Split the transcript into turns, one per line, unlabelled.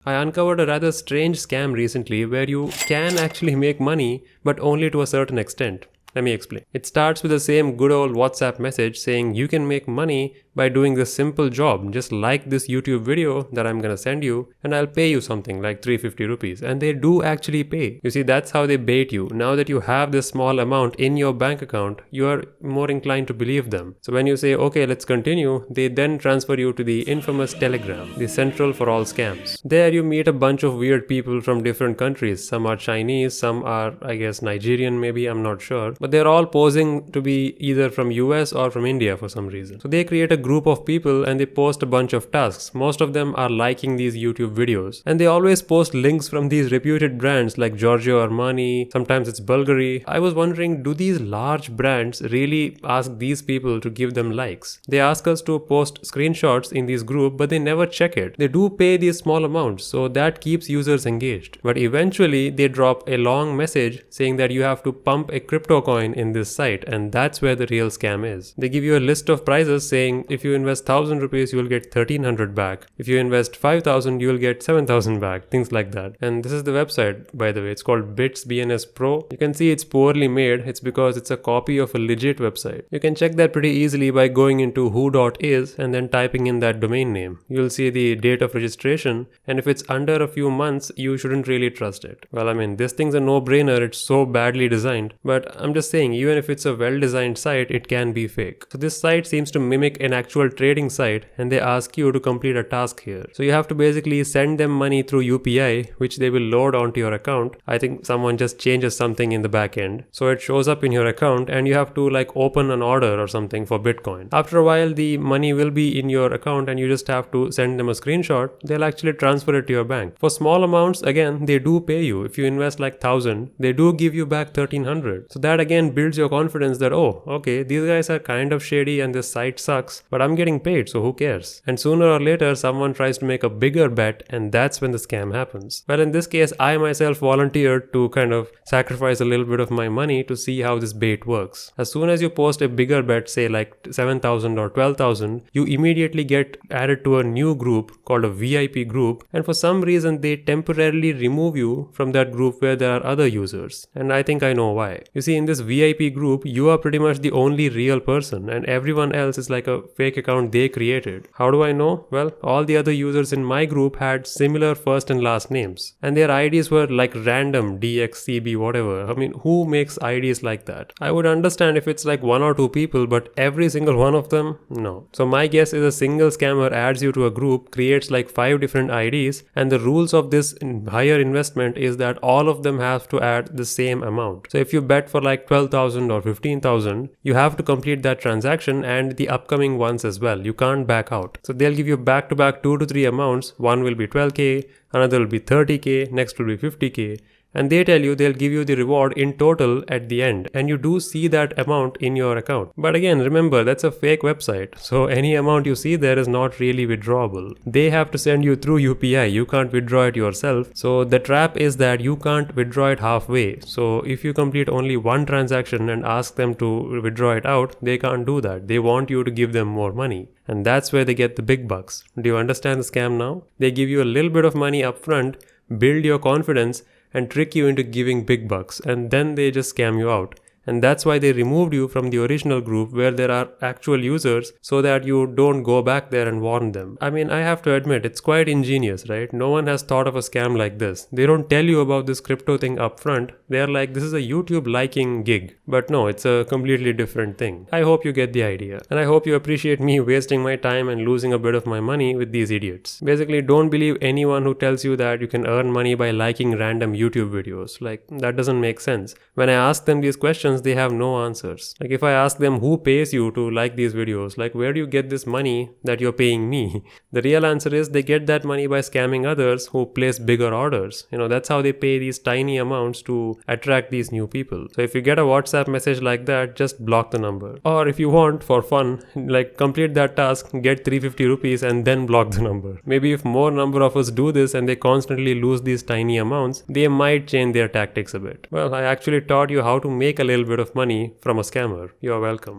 I uncovered a rather strange scam recently where you can actually make money, but only to a certain extent. Let me explain. It starts with the same good old WhatsApp message saying you can make money by doing this simple job. Just like this YouTube video that I'm gonna send you, and I'll pay you something like 350 rupees. And they do actually pay. You see, that's how they bait you. Now that you have this small amount in your bank account, you are more inclined to believe them. So when you say, okay, let's continue, they then transfer you to the infamous Telegram, the central for all scams. There you meet a bunch of weird people from different countries. Some are Chinese, some are, I guess, Nigerian maybe, I'm not sure. But they're all posing to be either from US or from India for some reason. So they create a group of people and they post a bunch of tasks. Most of them are liking these YouTube videos. And they always post links from these reputed brands like Giorgio Armani, sometimes it's Bulgari. I was wondering, do these large brands really ask these people to give them likes? They ask us to post screenshots in this group, but they never check it. They do pay these small amounts, so that keeps users engaged. But eventually they drop a long message saying that you have to pump a crypto coin in this site, and that's where the real scam is. They give you a list of prices saying if you invest 1000 rupees you will get 1300 back. If you invest 5000 you will get 7000 back, things like that. And this is the website, by the way. It's called Bits BNS Pro. You can see it's poorly made. It's because it's a copy of a legit website. You can check that pretty easily by going into who.is and then typing in that domain name. You'll see the date of registration, and if it's under a few months you shouldn't really trust it. Well, I mean, this thing's a no-brainer. It's so badly designed, but I'm just saying, even if it's a well-designed site, it can be fake. So this site seems to mimic an actual trading site, and they ask you to complete a task here. So you have to basically send them money through UPI, which they will load onto your account. I think someone just changes something in the back end, so it shows up in your account, and you have to like open an order or something for Bitcoin. After a while the money will be in your account and you just have to send them a screenshot. They'll actually transfer it to your bank. For small amounts, again, they do pay you. If you invest like 1000, they do give you back 1300. So that again builds your confidence that, oh, okay, these guys are kind of shady and this site sucks, but I'm getting paid, so who cares? And sooner or later someone tries to make a bigger bet, and that's when the scam happens. Well, in this case, I myself volunteered to kind of sacrifice a little bit of my money to see how this bait works. As soon as you post a bigger bet, say like 7000 or 12000, you immediately get added to a new group called a VIP group, and for some reason they temporarily remove you from that group where there are other users. And I think I know why. You see, in this VIP group, you are pretty much the only real person, and everyone else is like a fake account they created. How do I know? Well, all the other users in my group had similar first and last names, and their IDs were like random DXCB whatever. I mean, who makes IDs like that? I would understand if it's like one or two people, but every single one of them? No. So my guess is a single scammer adds you to a group, creates like 5 different IDs, and the rules of this higher investment is that all of them have to add the same amount. So if you bet for like 12,000 or 15,000, you have to complete that transaction and the upcoming ones as well. You can't back out. So they'll give you back to back 2 to 3 amounts. One will be 12k, another will be 30k, next will be 50k. And they tell you they'll give you the reward in total at the end, and you do see that amount in your account. But again, remember, that's a fake website, so any amount you see there is not really withdrawable. They have to send you through UPI. You can't withdraw it yourself. So the trap is that you can't withdraw it halfway. So if you complete only one transaction and ask them to withdraw it out, they can't do that. They want you to give them more money, and that's where they get the big bucks. Do you understand the scam now? They give you a little bit of money up front, build your confidence, and trick you into giving big bucks, and then they just scam you out. And that's why they removed you from the original group where there are actual users, so that you don't go back there and warn them. I mean, I have to admit, it's quite ingenious, right? No one has thought of a scam like this. They don't tell you about this crypto thing up front. They're like, this is a YouTube liking gig. But no, it's a completely different thing. I hope you get the idea. And I hope you appreciate me wasting my time and losing a bit of my money with these idiots. Basically, don't believe anyone who tells you that you can earn money by liking random YouTube videos. Like, that doesn't make sense. When I ask them these questions, they have no answers. Like, if I ask them who pays you to like these videos, like, where do you get this money that you're paying me? The real answer is they get that money by scamming others who place bigger orders. You know, that's how they pay these tiny amounts to attract these new people. So if you get a WhatsApp message like that, just block the number. Or if you want, for fun, like, complete that task, get 350 rupees and then block the number. Maybe if more number of us do this and they constantly lose these tiny amounts, they might change their tactics a bit. Well, I actually taught you how to make a little bit of money from a scammer. You're welcome.